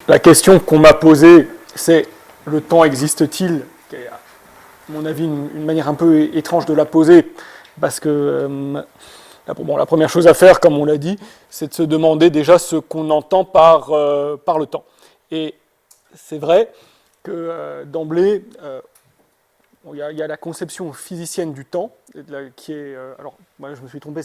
la question qu'on m'a posée, c'est le temps existe-t-il? Qui est, à mon avis, une manière un peu étrange de la poser, parce que la première chose à faire, comme on l'a dit, c'est de se demander déjà ce qu'on entend par le temps. Et c'est vrai que d'emblée, il y a la conception physicienne du temps, qui est, alors moi je me suis trompé,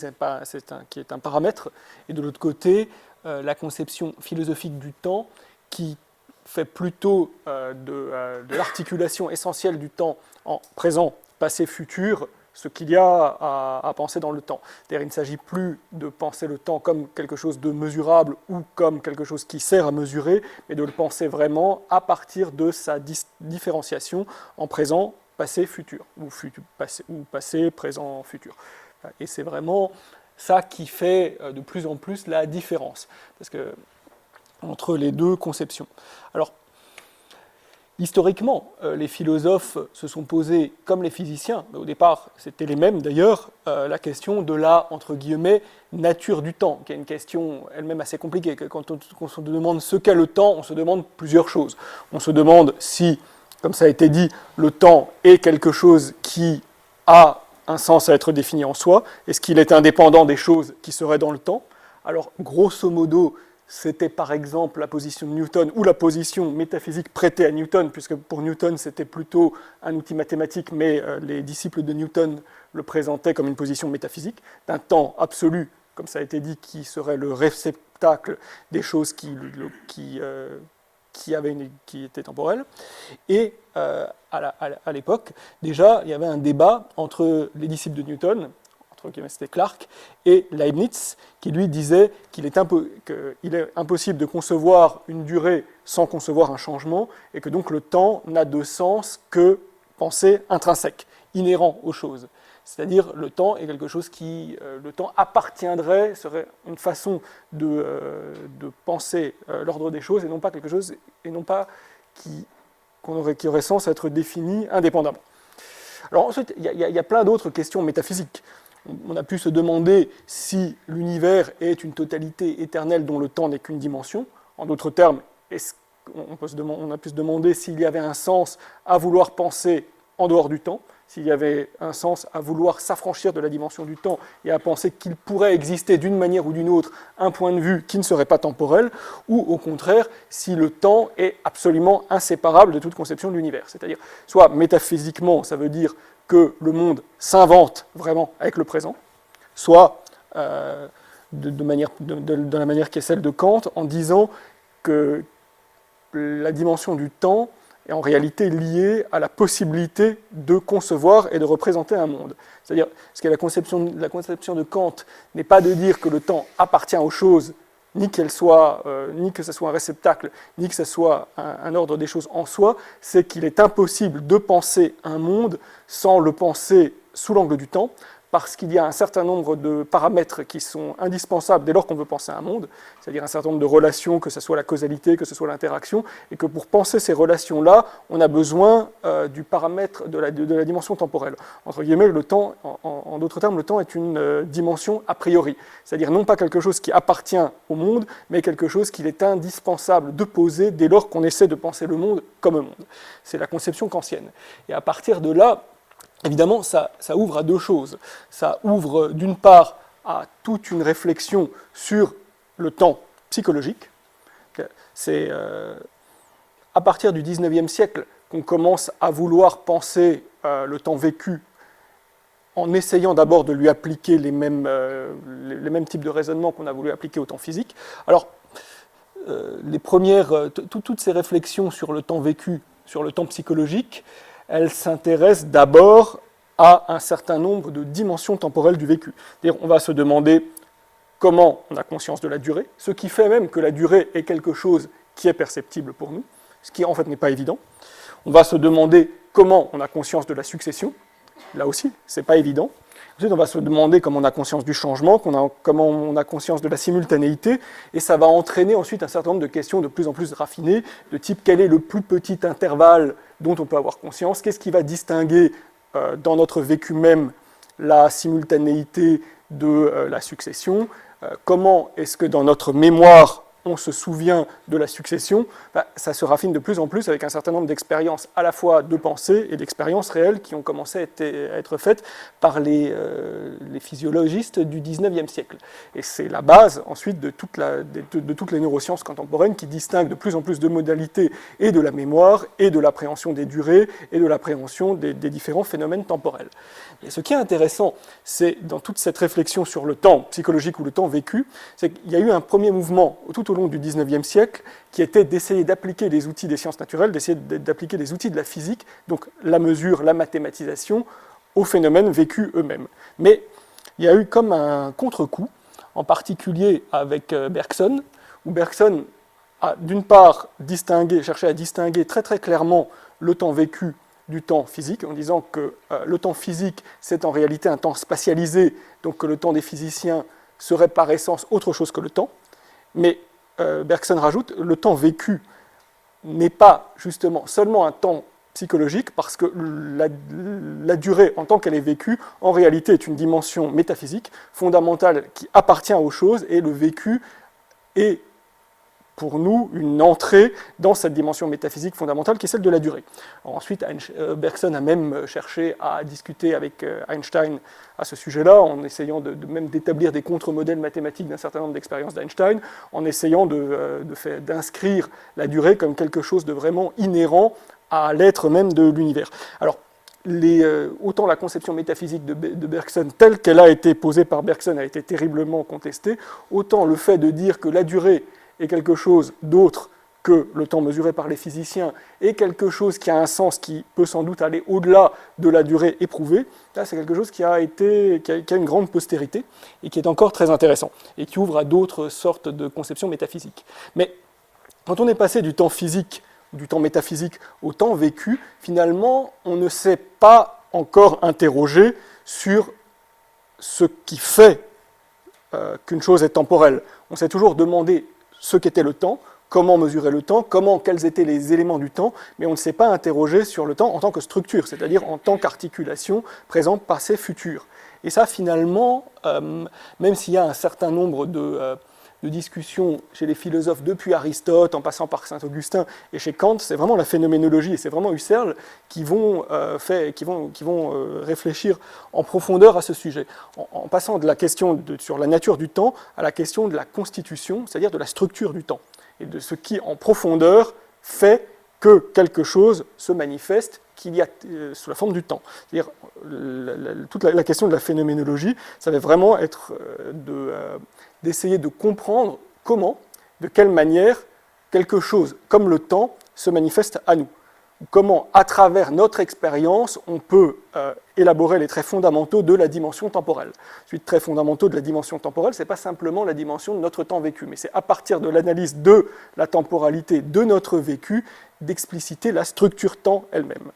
qui est un paramètre, et de l'autre côté, la conception philosophique du temps, qui fait plutôt de l'articulation essentielle du temps en présent, passé, futur, ce qu'il y a à penser dans le temps. C'est-à-dire, il ne s'agit plus de penser le temps comme quelque chose de mesurable ou comme quelque chose qui sert à mesurer, mais de le penser vraiment à partir de sa différenciation en présent, passé, futur, ou passé, présent, futur. Et c'est vraiment ça qui fait de plus en plus la différence entre les deux conceptions. Alors, historiquement, les philosophes se sont posés, comme les physiciens, au départ c'était les mêmes d'ailleurs, la question de la, entre guillemets, nature du temps, qui est une question elle-même assez compliquée. Quand on se demande ce qu'est le temps, on se demande plusieurs choses. On se demande si, comme ça a été dit, le temps est quelque chose qui a un sens à être défini en soi. Est-ce qu'il est indépendant des choses qui seraient dans le temps? Alors, grosso modo, c'était par exemple la position de Newton ou la position métaphysique prêtée à Newton, puisque pour Newton c'était plutôt un outil mathématique, mais les disciples de Newton le présentaient comme une position métaphysique, d'un temps absolu, comme ça a été dit, qui serait le réceptacle des choses qui étaient temporelles. Et à l'époque, déjà, il y avait un débat entre les disciples de Newton, c'était Clarke, et Leibniz, qui lui disait qu'il est impossible de concevoir une durée sans concevoir un changement, et que donc le temps n'a de sens que pensée intrinsèque, inhérent aux choses. C'est-à-dire le temps est quelque chose le temps appartiendrait, serait une façon de penser l'ordre des choses, et non pas quelque chose, et non pas qui aurait sens à être défini indépendamment. Alors ensuite, il y a plein d'autres questions métaphysiques. On a pu se demander si l'univers est une totalité éternelle dont le temps n'est qu'une dimension. En d'autres termes, on a pu se demander s'il y avait un sens à vouloir penser en dehors du temps, s'il y avait un sens à vouloir s'affranchir de la dimension du temps et à penser qu'il pourrait exister d'une manière ou d'une autre un point de vue qui ne serait pas temporel, ou au contraire, si le temps est absolument inséparable de toute conception de l'univers. C'est-à-dire, soit métaphysiquement, ça veut dire que le monde s'invente vraiment avec le présent, soit de la manière qui est celle de Kant, en disant que la dimension du temps est en réalité liée à la possibilité de concevoir et de représenter un monde. C'est-à-dire, que la conception de Kant n'est pas de dire que le temps appartient aux choses, ni que ce soit un réceptacle, ni que ce soit un ordre des choses en soi, c'est qu'il est impossible de penser un monde sans le penser sous l'angle du temps, parce qu'il y a un certain nombre de paramètres qui sont indispensables dès lors qu'on veut penser un monde, c'est-à-dire un certain nombre de relations, que ce soit la causalité, que ce soit l'interaction, et que pour penser ces relations-là, on a besoin du paramètre de la dimension temporelle. Entre guillemets, le temps, en d'autres termes, le temps est une dimension a priori, c'est-à-dire non pas quelque chose qui appartient au monde, mais quelque chose qu'il est indispensable de poser dès lors qu'on essaie de penser le monde comme un monde. C'est la conception kantienne. Et à partir de là, évidemment, ça ouvre à deux choses. Ça ouvre d'une part à toute une réflexion sur le temps psychologique. C'est à partir du XIXe siècle qu'on commence à vouloir penser le temps vécu en essayant d'abord de lui appliquer les mêmes types de raisonnements qu'on a voulu appliquer au temps physique. Alors, toutes ces réflexions sur le temps vécu, sur le temps psychologique, elle s'intéresse d'abord à un certain nombre de dimensions temporelles du vécu. C'est-à-dire, on va se demander comment on a conscience de la durée, ce qui fait même que la durée est quelque chose qui est perceptible pour nous, ce qui en fait n'est pas évident. On va se demander comment on a conscience de la succession, là aussi, c'est pas évident. Ensuite, on va se demander comment on a conscience du changement, comment on a conscience de la simultanéité, et ça va entraîner ensuite un certain nombre de questions de plus en plus raffinées, de type quel est le plus petit intervalle dont on peut avoir conscience, qu'est-ce qui va distinguer dans notre vécu même la simultanéité de la succession, comment est-ce que dans notre mémoire on se souvient de la succession, ça se raffine de plus en plus avec un certain nombre d'expériences à la fois de pensée et d'expériences réelles qui ont commencé à être faites par les physiologistes du 19e siècle. Et c'est la base ensuite de toutes les neurosciences contemporaines qui distinguent de plus en plus de modalités et de la mémoire et de l'appréhension des durées et de l'appréhension des différents phénomènes temporels. Et ce qui est intéressant, c'est dans toute cette réflexion sur le temps psychologique ou le temps vécu, c'est qu'il y a eu un premier mouvement tout au long du 19e siècle qui était d'essayer d'appliquer les outils des sciences naturelles, d'essayer d'appliquer les outils de la physique, donc la mesure, la mathématisation, aux phénomènes vécus eux-mêmes. Mais il y a eu comme un contre-coup, en particulier avec Bergson, où Bergson a d'une part cherché à distinguer très très clairement le temps vécu du temps physique, en disant que le temps physique, c'est en réalité un temps spatialisé, donc que le temps des physiciens serait par essence autre chose que le temps. Mais Bergson rajoute, le temps vécu n'est pas justement seulement un temps psychologique, parce que la durée en tant qu'elle est vécue, en réalité, est une dimension métaphysique fondamentale qui appartient aux choses, et le vécu est pour nous une entrée dans cette dimension métaphysique fondamentale qui est celle de la durée. Alors ensuite, Bergson a même cherché à discuter avec Einstein à ce sujet-là, en essayant même d'établir des contre-modèles mathématiques d'un certain nombre d'expériences d'Einstein, en essayant d'inscrire la durée comme quelque chose de vraiment inhérent à l'être même de l'univers. Alors, autant la conception métaphysique de Bergson, telle qu'elle a été posée par Bergson, a été terriblement contestée, autant le fait de dire que la durée est quelque chose d'autre que le temps mesuré par les physiciens, et quelque chose qui a un sens qui peut sans doute aller au-delà de la durée éprouvée, là c'est quelque chose qui a une grande postérité, et qui est encore très intéressant, et qui ouvre à d'autres sortes de conceptions métaphysiques. Mais quand on est passé du temps physique, du temps métaphysique au temps vécu, finalement, on ne s'est pas encore interrogé sur ce qui fait qu'une chose est temporelle. On s'est toujours demandé ce qu'était le temps, comment mesurer le temps, quels étaient les éléments du temps, mais on ne s'est pas interrogé sur le temps en tant que structure, c'est-à-dire en tant qu'articulation présent, passé, futur. Et ça, finalement, même s'il y a un certain nombre de discussions chez les philosophes depuis Aristote, en passant par Saint-Augustin et chez Kant, c'est vraiment la phénoménologie et c'est vraiment Husserl qui vont réfléchir en profondeur à ce sujet, en passant de la question sur la nature du temps à la question de la constitution, c'est-à-dire de la structure du temps, et de ce qui, en profondeur, fait que quelque chose se manifeste qu'il y a sous la forme du temps. C'est-à-dire, toute la question de la phénoménologie, ça va vraiment être d'essayer de comprendre comment, de quelle manière, quelque chose comme le temps se manifeste à nous. Comment, à travers notre expérience, on peut élaborer les traits fondamentaux de la dimension temporelle. Les traits fondamentaux de la dimension temporelle, ce n'est pas simplement la dimension de notre temps vécu, mais c'est à partir de l'analyse de la temporalité de notre vécu, d'expliciter la structure temps elle-même.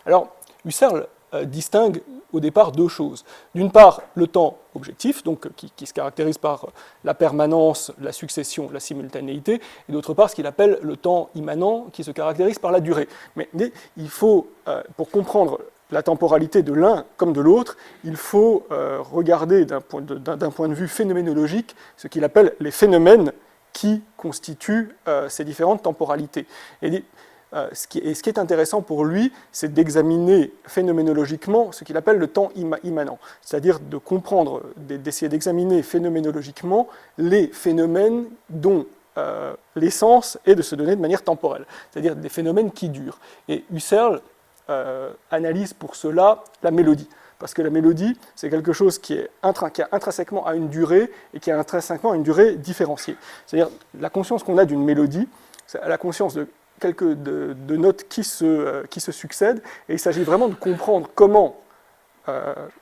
Alors, Husserl distingue au départ deux choses. D'une part, le temps objectif, donc, qui se caractérise par la permanence, la succession, la simultanéité, et d'autre part, ce qu'il appelle le temps immanent, qui se caractérise par la durée. Mais il faut, pour comprendre la temporalité de l'un comme de l'autre, il faut regarder d'un point de vue phénoménologique ce qu'il appelle les phénomènes qui constituent ces différentes temporalités. Et ce qui est intéressant pour lui, c'est d'examiner phénoménologiquement ce qu'il appelle le temps immanent, c'est-à-dire de comprendre, d'essayer d'examiner phénoménologiquement les phénomènes dont l'essence est de se donner de manière temporelle, c'est-à-dire des phénomènes qui durent. Et Husserl analyse pour cela la mélodie, parce que la mélodie, c'est quelque chose qui a intrinsèquement à une durée et qui a intrinsèquement à une durée différenciée. C'est-à-dire la conscience qu'on a d'une mélodie, c'est la conscience de notes qui se succèdent, et il s'agit vraiment de comprendre comment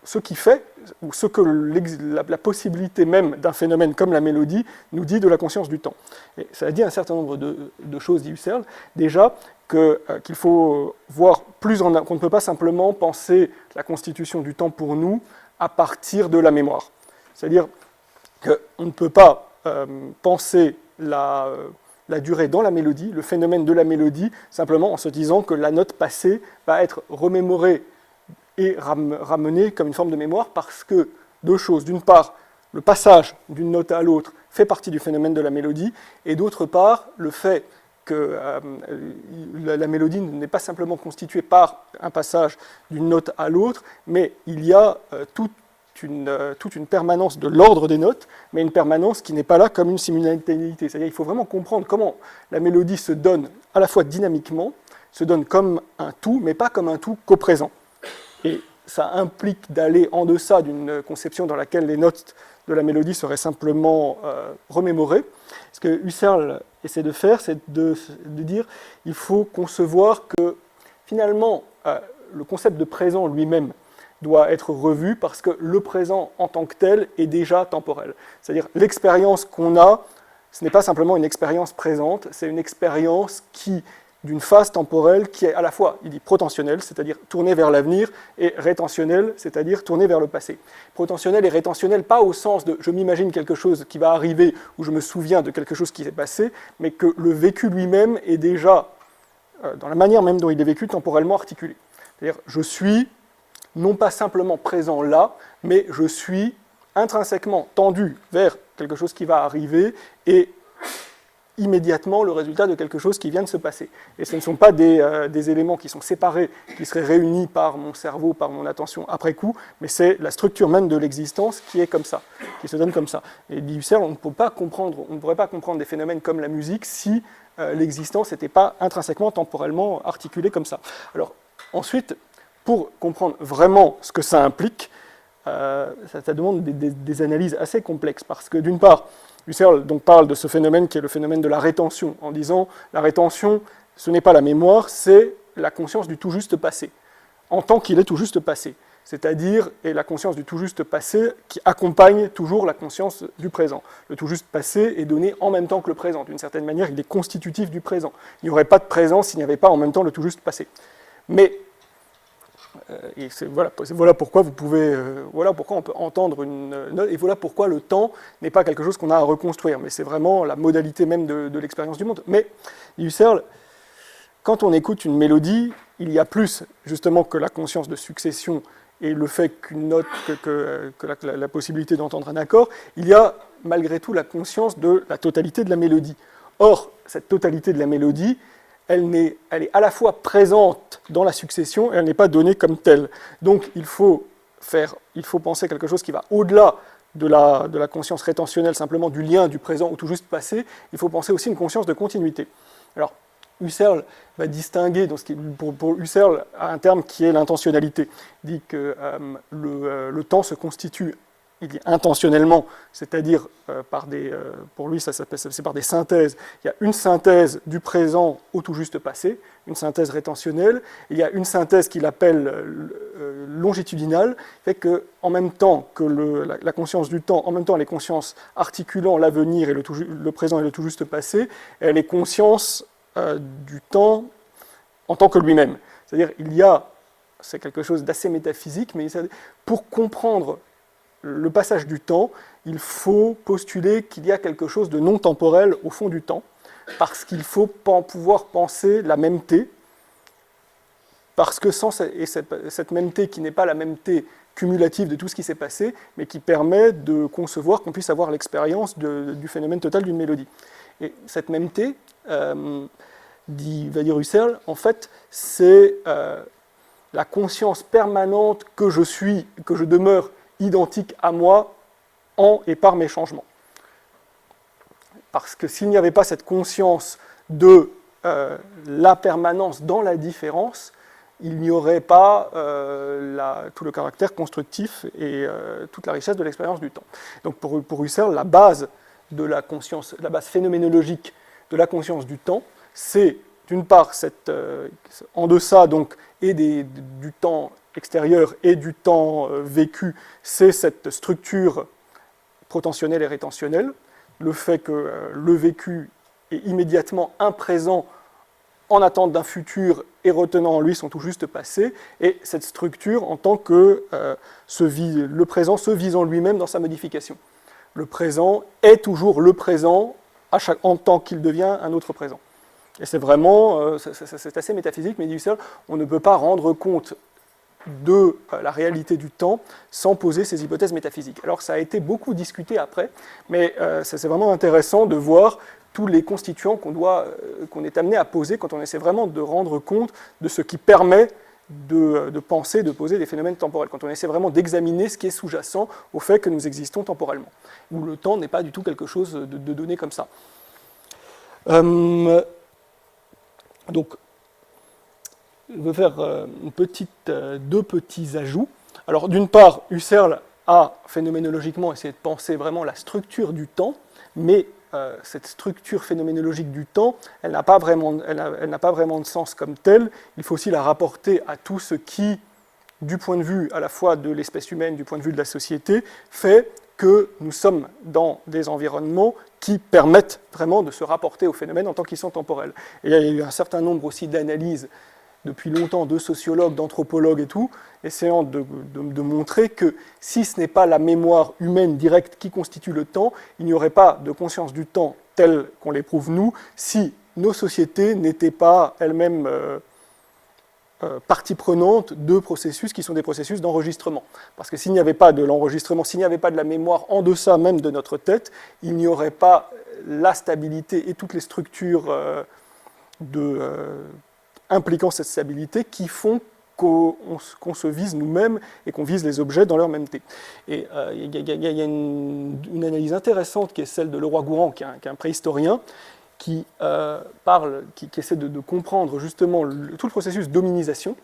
ce qui fait, ou ce que la possibilité même d'un phénomène comme la mélodie nous dit de la conscience du temps. Et ça dit un certain nombre de choses, dit Husserl. Déjà, qu'il faut voir qu'on ne peut pas simplement penser la constitution du temps pour nous à partir de la mémoire. C'est-à-dire qu'on ne peut pas penser la durée dans la mélodie, le phénomène de la mélodie, simplement en se disant que la note passée va être remémorée et ramenée comme une forme de mémoire, parce que deux choses. D'une part, le passage d'une note à l'autre fait partie du phénomène de la mélodie, et d'autre part, le fait que la mélodie n'est pas simplement constituée par un passage d'une note à l'autre, mais il y a toute une permanence de l'ordre des notes, mais une permanence qui n'est pas là comme une simultanéité. C'est-à-dire qu'il faut vraiment comprendre comment la mélodie se donne à la fois dynamiquement, se donne comme un tout, mais pas comme un tout qu'au présent. Et ça implique d'aller en deçà d'une conception dans laquelle les notes de la mélodie seraient simplement remémorées. Ce que Husserl essaie de faire, c'est de dire qu'il faut concevoir que finalement le concept de présent lui-même doit être revu parce que le présent en tant que tel est déjà temporel. C'est-à-dire l'expérience qu'on a, ce n'est pas simplement une expérience présente, c'est une expérience qui d'une phase temporelle qui est à la fois, il dit protentionnelle, c'est-à-dire tournée vers l'avenir, et rétentionnelle, c'est-à-dire tournée vers le passé. Protentionnelle et rétentionnelle, pas au sens de je m'imagine quelque chose qui va arriver ou je me souviens de quelque chose qui s'est passé, mais que le vécu lui-même est déjà, dans la manière même dont il est vécu, temporellement articulé. C'est-à-dire je suis non pas simplement présent là, mais je suis intrinsèquement tendu vers quelque chose qui va arriver et immédiatement le résultat de quelque chose qui vient de se passer. Et ce ne sont pas des éléments qui sont séparés, qui seraient réunis par mon cerveau, par mon attention après coup, mais c'est la structure même de l'existence qui est comme ça, qui se donne comme ça. Et dit Husserl, on ne pourrait pas comprendre des phénomènes comme la musique si l'existence n'était pas intrinsèquement, temporellement articulée comme ça. Alors, ensuite, pour comprendre vraiment ce que ça implique, ça demande des analyses assez complexes, parce que d'une part, Husserl donc parle de ce phénomène qui est le phénomène de la rétention, en disant la rétention, ce n'est pas la mémoire, c'est la conscience du tout juste passé, en tant qu'il est tout juste passé, c'est-à-dire et la conscience du tout juste passé qui accompagne toujours la conscience du présent. Le tout juste passé est donné en même temps que le présent, d'une certaine manière, il est constitutif du présent. Il n'y aurait pas de présent s'il n'y avait pas en même temps le tout juste passé. Mais et voilà pourquoi vous pouvez, voilà pourquoi on peut entendre une note, et voilà pourquoi le temps n'est pas quelque chose qu'on a à reconstruire, mais c'est vraiment la modalité même de l'expérience du monde. Mais, Husserl, quand on écoute une mélodie, il y a plus justement que la conscience de succession et le fait qu'une note, que la possibilité d'entendre un accord, il y a malgré tout la conscience de la totalité de la mélodie. Or, cette totalité de la mélodie, elle est à la fois présente dans la succession et elle n'est pas donnée comme telle. Donc il faut penser quelque chose qui va au-delà de la conscience rétentionnelle, simplement du lien du présent au tout juste passé. Il faut penser aussi une conscience de continuité. Alors, Husserl va distinguer, pour Husserl, un terme qui est l'intentionnalité. Il dit que le temps se constitue, il dit intentionnellement, c'est-à-dire pour lui, c'est par des synthèses. Il y a une synthèse du présent au tout juste passé, une synthèse rétentionnelle. Il y a une synthèse qu'il appelle longitudinale, fait que en même temps que la conscience du temps, en même temps les consciences articulant l'avenir et le présent et le tout juste passé, elle est conscience du temps en tant que lui-même. C'est-à-dire, c'est quelque chose d'assez métaphysique, mais pour comprendre le passage du temps, il faut postuler qu'il y a quelque chose de non temporel au fond du temps, parce qu'il faut pouvoir penser la mêmeté, parce que cette mêmeté qui n'est pas la mêmeté cumulative de tout ce qui s'est passé, mais qui permet de concevoir qu'on puisse avoir l'expérience du phénomène total d'une mélodie. Et cette mêmeté, va dire Husserl, en fait, c'est la conscience permanente que je demeure identique à moi en et par mes changements. Parce que s'il n'y avait pas cette conscience de la permanence dans la différence, il n'y aurait pas tout le caractère constructif et toute la richesse de l'expérience du temps. Donc pour Husserl, la base de la conscience, la base phénoménologique de la conscience du temps, c'est d'une part en deçà donc et du temps extérieur et du temps vécu, c'est cette structure protentionnelle et rétentionnelle, le fait que le vécu est immédiatement un présent en attente d'un futur et retenant en lui son tout juste passé, et cette structure en tant que le présent se vise en lui-même dans sa modification. Le présent est toujours le présent en tant qu'il devient un autre présent. Et c'est vraiment, c'est assez métaphysique, mais dit Husserl, on ne peut pas rendre compte de la réalité du temps sans poser ces hypothèses métaphysiques. Alors ça a été beaucoup discuté après, mais c'est vraiment intéressant de voir tous les constituants qu'on est amené à poser quand on essaie vraiment de rendre compte de ce qui permet de penser, de poser des phénomènes temporels, quand on essaie vraiment d'examiner ce qui est sous-jacent au fait que nous existons temporellement, où le temps n'est pas du tout quelque chose de donné comme ça. Donc, je vais faire deux petits ajouts. Alors, d'une part, Husserl a phénoménologiquement essayé de penser vraiment la structure du temps, mais cette structure phénoménologique du temps, elle n'a pas vraiment de sens comme telle. Il faut aussi la rapporter à tout ce qui, du point de vue à la fois de l'espèce humaine, du point de vue de la société, fait que nous sommes dans des environnements qui permettent vraiment de se rapporter aux phénomènes en tant qu'ils sont temporels. Et il y a eu un certain nombre aussi d'analyses depuis longtemps de sociologues, d'anthropologues et tout, essayant de montrer que si ce n'est pas la mémoire humaine directe qui constitue le temps, il n'y aurait pas de conscience du temps telle qu'on l'éprouve nous, si nos sociétés n'étaient pas elles-mêmes partie prenante de processus qui sont des processus d'enregistrement. Parce que s'il n'y avait pas de l'enregistrement, s'il n'y avait pas de la mémoire en deçà même de notre tête, il n'y aurait pas la stabilité et toutes les structures impliquant cette stabilité qui font qu'on se vise nous-mêmes et qu'on vise les objets dans leur mêmeté. Et il y a une analyse intéressante qui est celle de Leroy-Gourhan, qui est un préhistorien, qui essaie de comprendre justement tout le processus d'hominisation,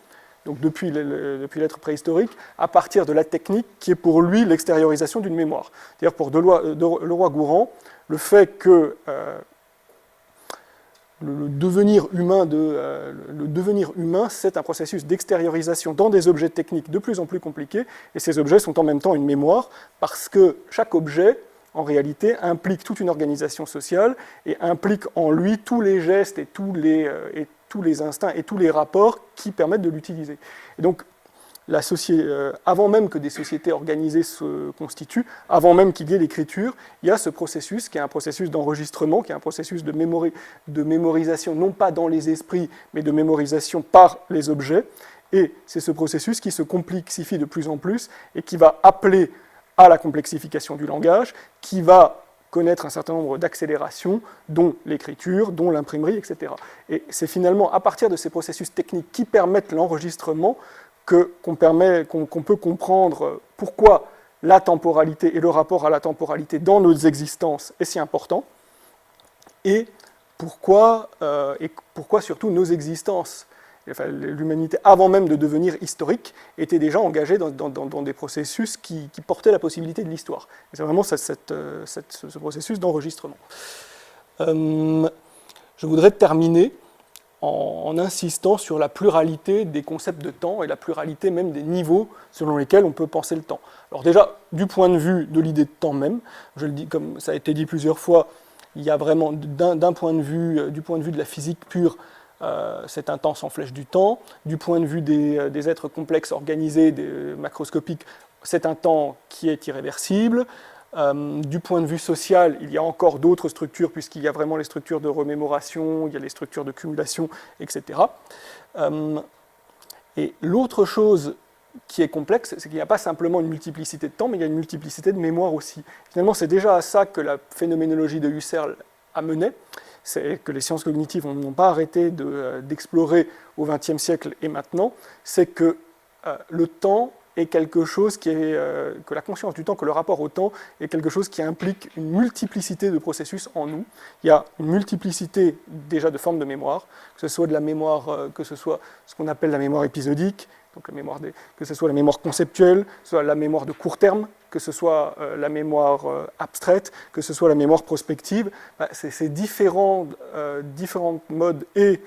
donc depuis l'être préhistorique, à partir de la technique qui est pour lui l'extériorisation d'une mémoire. C'est-à-dire pour Leroy-Gourhan, le fait que le devenir humain, c'est un processus d'extériorisation dans des objets techniques de plus en plus compliqués, et ces objets sont en même temps une mémoire, parce que chaque objet, en réalité, implique toute une organisation sociale, et implique en lui tous les gestes et tous les instincts et tous les rapports qui permettent de l'utiliser. Et donc, avant même que des sociétés organisées se constituent, avant même qu'il y ait l'écriture, il y a ce processus qui est un processus d'enregistrement, qui est un processus de mémorisation, non pas dans les esprits, mais de mémorisation par les objets. Et c'est ce processus qui se complexifie de plus en plus et qui va appeler à la complexification du langage, qui va connaître un certain nombre d'accélérations, dont l'écriture, dont l'imprimerie, etc. Et c'est finalement à partir de ces processus techniques qui permettent l'enregistrement qu'on peut comprendre pourquoi la temporalité et le rapport à la temporalité dans nos existences est si important, et pourquoi surtout nos existences, enfin, l'humanité, avant même de devenir historique, était déjà engagée dans des processus qui portaient la possibilité de l'histoire. C'est vraiment ce processus d'enregistrement. Je voudrais terminer en insistant sur la pluralité des concepts de temps et la pluralité même des niveaux selon lesquels on peut penser le temps. Alors déjà, du point de vue de l'idée de temps même, je le dis comme ça a été dit plusieurs fois, il y a vraiment, du point de vue de la physique pure, c'est un temps sans flèche du temps. Du point de vue des êtres complexes organisés, macroscopiques, c'est un temps qui est irréversible. Du point de vue social, il y a encore d'autres structures, puisqu'il y a vraiment les structures de remémoration, il y a les structures de cumulation, etc. Et l'autre chose qui est complexe, c'est qu'il n'y a pas simplement une multiplicité de temps, mais il y a une multiplicité de mémoire aussi. Finalement, c'est déjà à ça que la phénoménologie de Husserl a mené, c'est que les sciences cognitives n'ont pas arrêté d'explorer au XXe siècle et maintenant, c'est que le temps est quelque chose que la conscience du temps, que le rapport au temps est quelque chose qui implique une multiplicité de processus en nous. Il y a une multiplicité déjà de formes de mémoire, que ce soit de la mémoire, que ce soit ce qu'on appelle la mémoire épisodique, donc que ce soit la mémoire conceptuelle, que ce soit la mémoire de court terme, que ce soit la mémoire abstraite, que ce soit la mémoire prospective. C'est différents modes et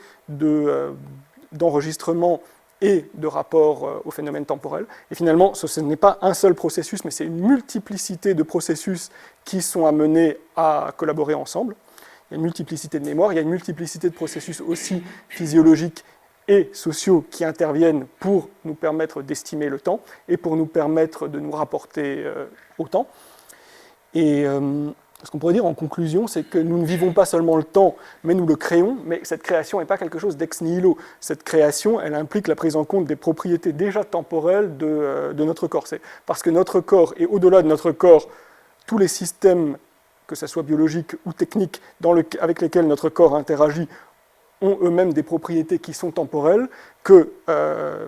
d'enregistrement et de rapport au phénomène temporel. Et finalement, ce n'est pas un seul processus, mais c'est une multiplicité de processus qui sont amenés à collaborer ensemble. Il y a une multiplicité de mémoire, il y a une multiplicité de processus aussi physiologiques et sociaux qui interviennent pour nous permettre d'estimer le temps et pour nous permettre de nous rapporter au temps. Et ce qu'on pourrait dire en conclusion, c'est que nous ne vivons pas seulement le temps, mais nous le créons, mais cette création n'est pas quelque chose d'ex nihilo. Cette création, elle implique la prise en compte des propriétés déjà temporelles de notre corps. C'est parce que notre corps, et au-delà de notre corps, tous les systèmes, que ce soit biologiques ou techniques, avec lesquels notre corps interagit, ont eux-mêmes des propriétés qui sont temporelles, que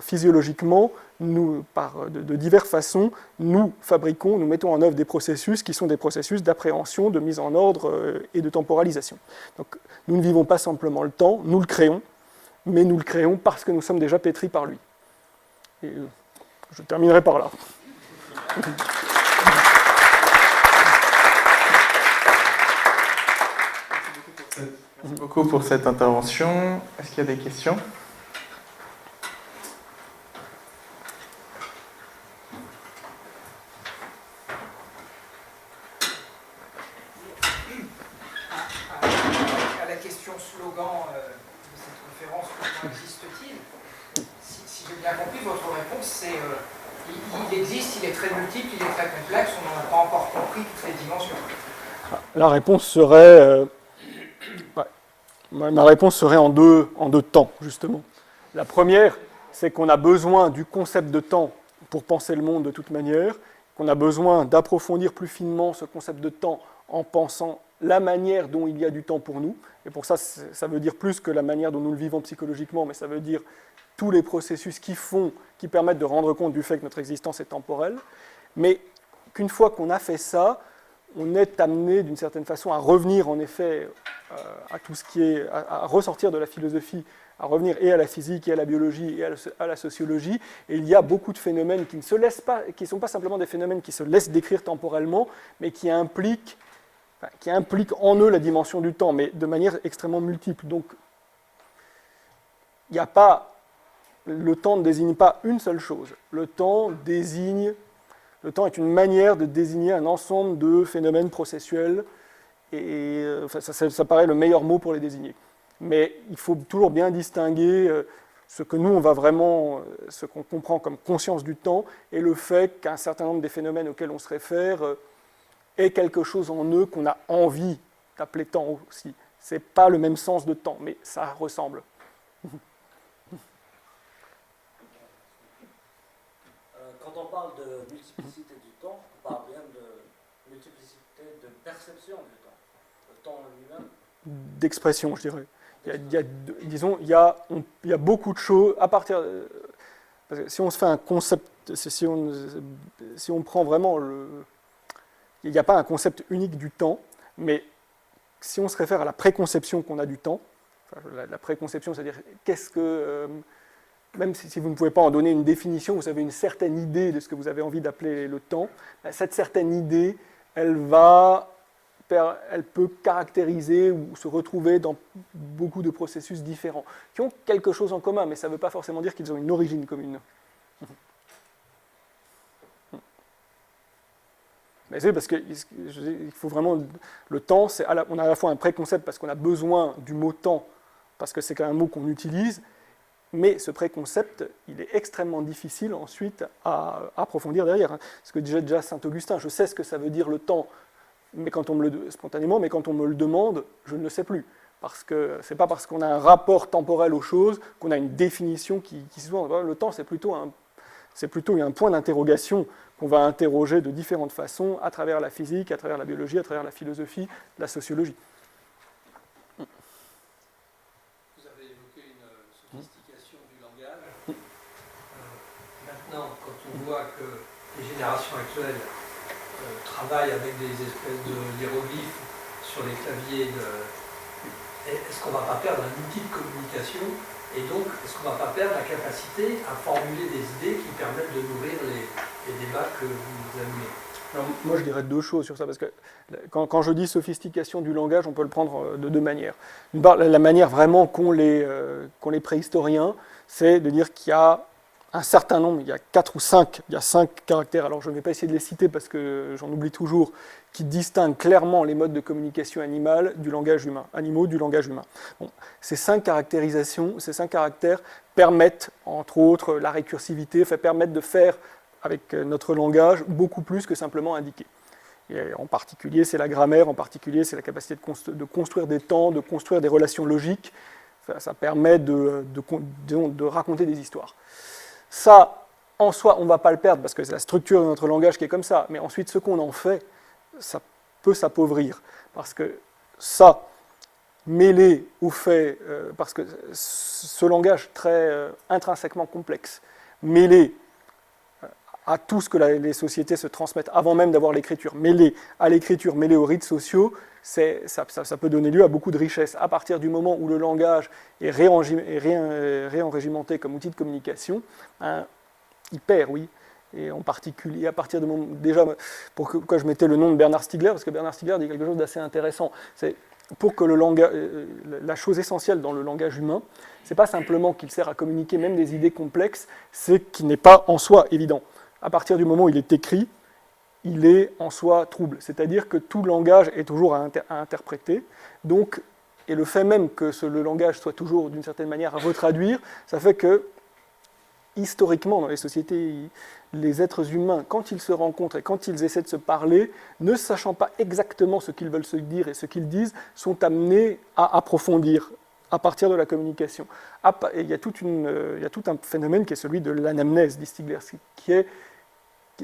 physiologiquement, nous, de diverses façons, nous fabriquons, nous mettons en œuvre des processus qui sont des processus d'appréhension, de mise en ordre et de temporalisation. Donc, nous ne vivons pas simplement le temps, nous le créons, mais nous le créons parce que nous sommes déjà pétris par lui. Et je terminerai par là. Merci beaucoup pour cette intervention. Est-ce qu'il y a des questions ? À la question slogan de cette conférence, comment existe-t-il ? Si j'ai bien compris, votre réponse c'est il existe, il est très multiple, il est très complexe, on n'en a pas encore compris toutes les dimensions. La réponse serait... Ma réponse serait en deux temps, justement. La première, c'est qu'on a besoin du concept de temps pour penser le monde de toute manière, qu'on a besoin d'approfondir plus finement ce concept de temps en pensant la manière dont il y a du temps pour nous. Et pour ça, ça veut dire plus que la manière dont nous le vivons psychologiquement, mais ça veut dire tous les processus qui permettent de rendre compte du fait que notre existence est temporelle. Mais qu'une fois qu'on a fait ça, on est amené d'une certaine façon à revenir en effet à tout ce qui est, à ressortir de la philosophie, à revenir et à la physique, et à la biologie, et à la sociologie. Et il y a beaucoup de phénomènes qui ne se laissent pas, qui ne sont pas simplement des phénomènes qui se laissent décrire temporellement, mais qui impliquent en eux la dimension du temps, mais de manière extrêmement multiple. Donc, il n'y a pas, le temps ne désigne pas une seule chose. Le temps est une manière de désigner un ensemble de phénomènes processuels, et ça paraît le meilleur mot pour les désigner. Mais il faut toujours bien distinguer ce que nous, ce qu'on comprend comme conscience du temps, et le fait qu'un certain nombre des phénomènes auxquels on se réfère aient quelque chose en eux qu'on a envie d'appeler temps aussi. Ce n'est pas le même sens de temps, mais ça ressemble. Quand on parle de multiplicité du temps, on parle bien de multiplicité de perception du temps. Le temps lui-même. D'expression, je dirais. Il y a beaucoup de choses à partir. Parce que si on se fait un concept, si on prend vraiment il n'y a pas un concept unique du temps, mais si on se réfère à la préconception qu'on a du temps, la préconception, c'est-à-dire qu'est-ce que même si vous ne pouvez pas en donner une définition, vous avez une certaine idée de ce que vous avez envie d'appeler le temps, cette certaine idée, elle peut caractériser ou se retrouver dans beaucoup de processus différents, qui ont quelque chose en commun, mais ça ne veut pas forcément dire qu'ils ont une origine commune. Mais c'est parce qu'il faut vraiment... Le temps, on a à la fois un préconcept parce qu'on a besoin du mot temps, parce que c'est quand même un mot qu'on utilise, mais ce préconcept, il est extrêmement difficile ensuite à approfondir derrière. Parce que déjà Saint-Augustin, je sais ce que ça veut dire le temps, spontanément, mais quand on me le demande, je ne le sais plus. Parce que ce n'est pas parce qu'on a un rapport temporel aux choses qu'on a une définition qui se voit. Le temps, c'est plutôt un point d'interrogation qu'on va interroger de différentes façons à travers la physique, à travers la biologie, à travers la philosophie, la sociologie. Vous avez évoqué une sophistication du langage. Maintenant, quand on voit que les générations actuelles travaillent avec des espèces d'hiéroglyphes sur les claviers, est-ce qu'on ne va pas perdre un outil de communication? Et donc, est-ce qu'on ne va pas perdre la capacité à formuler des idées qui permettent de nourrir les débats que vous animez? Alors, moi, je dirais deux choses sur ça, parce que quand je dis sophistication du langage, on peut le prendre de deux manières. D'une part, la manière vraiment qu'ont les préhistoriens, c'est de dire qu'il y a un certain nombre, il y a 5 caractères, alors je ne vais pas essayer de les citer parce que j'en oublie toujours, qui distinguent clairement les modes de communication animaux du langage humain. Bon, ces 5 caractérisations, ces 5 caractères permettent, entre autres, la récursivité, permettent de faire avec notre langage beaucoup plus que simplement indiquer. Et en particulier, c'est la grammaire, en particulier, c'est la capacité de construire des temps, de construire des relations logiques. Ça permet de raconter des histoires. Ça, en soi, on ne va pas le perdre, parce que c'est la structure de notre langage qui est comme ça. Mais ensuite, ce qu'on en fait, ça peut s'appauvrir. Parce que ça, mêlé au fait, parce que ce langage très intrinsèquement complexe, mêlé à tout ce que les sociétés se transmettent avant même d'avoir l'écriture, mêlé à l'écriture, mêlé aux rites sociaux, ça peut donner lieu à beaucoup de richesses. À partir du moment où le langage est réenrégimenté comme outil de communication, hein, il perd, oui. Et en particulier, à partir du moment... Déjà, pourquoi je mettais le nom de Bernard Stiegler, parce que Bernard Stiegler dit quelque chose d'assez intéressant. C'est pour que la chose essentielle dans le langage humain, c'est pas simplement qu'il sert à communiquer même des idées complexes, c'est qu'il n'est pas en soi évident. À partir du moment où il est écrit, il est en soi trouble. C'est-à-dire que tout langage est toujours à interpréter. Donc, et le fait même que le langage soit toujours d'une certaine manière à retraduire, ça fait que, historiquement, dans les sociétés, les êtres humains, quand ils se rencontrent et quand ils essaient de se parler, ne sachant pas exactement ce qu'ils veulent se dire et ce qu'ils disent, sont amenés à approfondir à partir de la communication. Et il y a tout un phénomène qui est celui de l'anamnèse, dit Stiegler,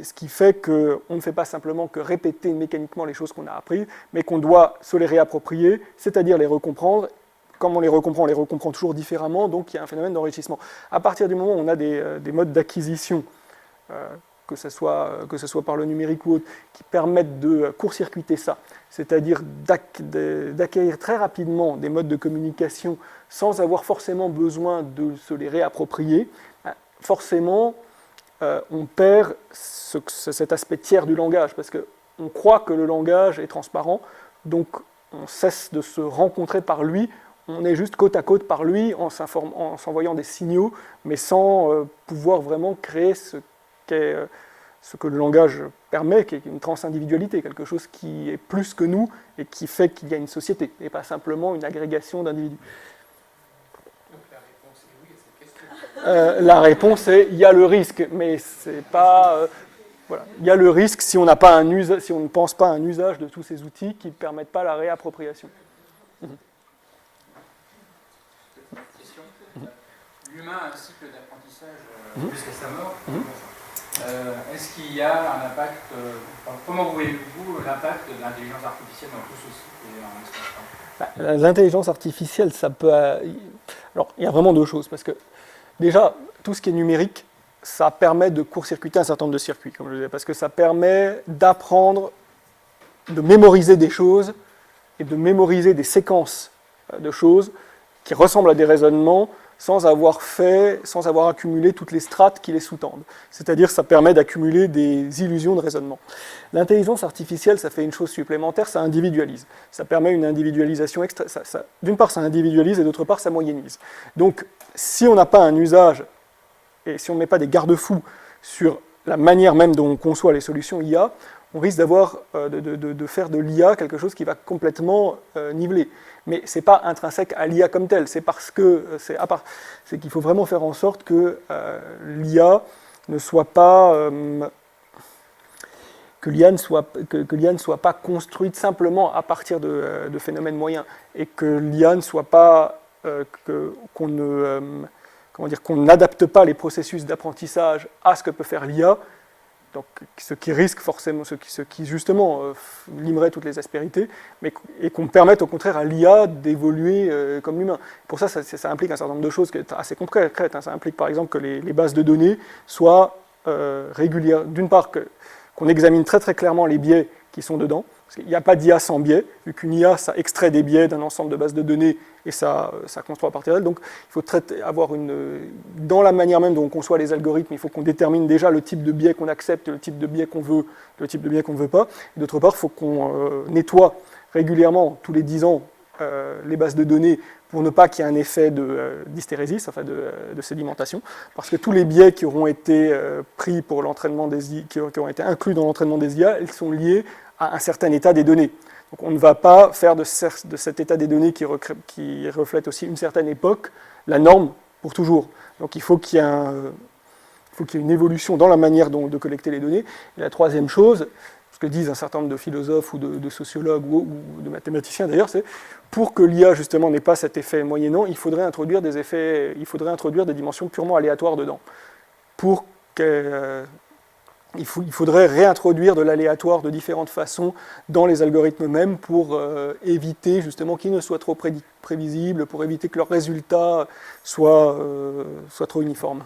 ce qui fait qu'on ne fait pas simplement que répéter mécaniquement les choses qu'on a apprises, mais qu'on doit se les réapproprier, c'est-à-dire les recomprendre. Comme on les recomprend toujours différemment, donc il y a un phénomène d'enrichissement. À partir du moment où on a des modes d'acquisition, que ce soit par le numérique ou autre, qui permettent de court-circuiter ça, c'est-à-dire d'acquérir très rapidement des modes de communication sans avoir forcément besoin de se les réapproprier, forcément, on perd cet aspect tiers du langage, parce qu'on croit que le langage est transparent, donc on cesse de se rencontrer par lui, on est juste côte à côte par lui en s'envoyant des signaux, mais sans pouvoir vraiment créer ce que le langage permet, qui est une transindividualité, quelque chose qui est plus que nous et qui fait qu'il y a une société, et pas simplement une agrégation d'individus. Donc la réponse est oui à cette question. La réponse est il y a le risque, mais c'est pas... voilà. Il y a le risque si on n'a pas si on ne pense pas à un usage de tous ces outils qui ne permettent pas la réappropriation. Question. L'humain a un cycle d'apprentissage jusqu'à sa mort. Est-ce qu'il y a un impact, comment voyez-vous l'impact de l'intelligence artificielle dans tout ceci et en espace-temps ? L'intelligence artificielle, ça peut... Alors, il y a vraiment deux choses, parce que déjà, tout ce qui est numérique, ça permet de court-circuiter un certain nombre de circuits, comme je le disais, parce que ça permet d'apprendre, de mémoriser des choses et de mémoriser des séquences de choses qui ressemblent à des raisonnements sans avoir accumulé toutes les strates qui les sous-tendent. C'est-à-dire que ça permet d'accumuler des illusions de raisonnement. L'intelligence artificielle, ça fait une chose supplémentaire, ça individualise. Ça permet une individualisation d'une part, ça individualise et d'autre part, ça moyennise. Donc, si on n'a pas un usage et si on ne met pas des garde-fous sur la manière même dont on conçoit les solutions IA, on risque de faire de l'IA quelque chose qui va complètement niveler. Mais ce n'est pas intrinsèque à l'IA comme telle, c'est parce que c'est qu'il faut vraiment faire en sorte que l'IA ne soit pas que l'IA ne soit pas construite simplement à partir de phénomènes moyens et que l'IA ne soit pas qu'on n'adapte pas les processus d'apprentissage à ce que peut faire l'IA. Donc, ce qui risque forcément, ce qui justement limerait toutes les aspérités, et qu'on permette au contraire à l'IA d'évoluer comme l'humain. Pour ça, ça implique un certain nombre de choses assez concrètes. Hein. Ça implique par exemple que les bases de données soient régulières. D'une part, qu'on examine très très clairement les biais qui sont dedans, parce qu'il n'y a pas d'IA sans biais, vu qu'une IA, ça extrait des biais d'un ensemble de bases de données et ça construit à partir d'elle. Donc il faut avoir dans la manière même dont on conçoit les algorithmes, il faut qu'on détermine déjà le type de biais qu'on accepte, le type de biais qu'on veut, le type de biais qu'on ne veut pas. Et d'autre part, il faut qu'on nettoie régulièrement, tous les 10 ans, les bases de données pour ne pas qu'il y ait un effet d'hystérésis, enfin de sédimentation, parce que tous les biais qui auront été pris pour l'entraînement des IA, qui auront été inclus dans l'entraînement des IA, ils sont liés à un certain état des données. Donc on ne va pas faire de cet état des données qui reflète aussi une certaine époque la norme pour toujours. Donc il faut qu'il y ait une évolution dans la manière de collecter les données. Et la troisième chose, ce que disent un certain nombre de philosophes ou de sociologues ou de mathématiciens d'ailleurs, c'est pour que l'IA justement n'ait pas cet effet moyennant, il faudrait introduire des dimensions purement aléatoires dedans. Il faudrait réintroduire de l'aléatoire de différentes façons dans les algorithmes eux-mêmes pour éviter justement qu'ils ne soient trop prévisibles, pour éviter que leurs résultats soient trop uniformes.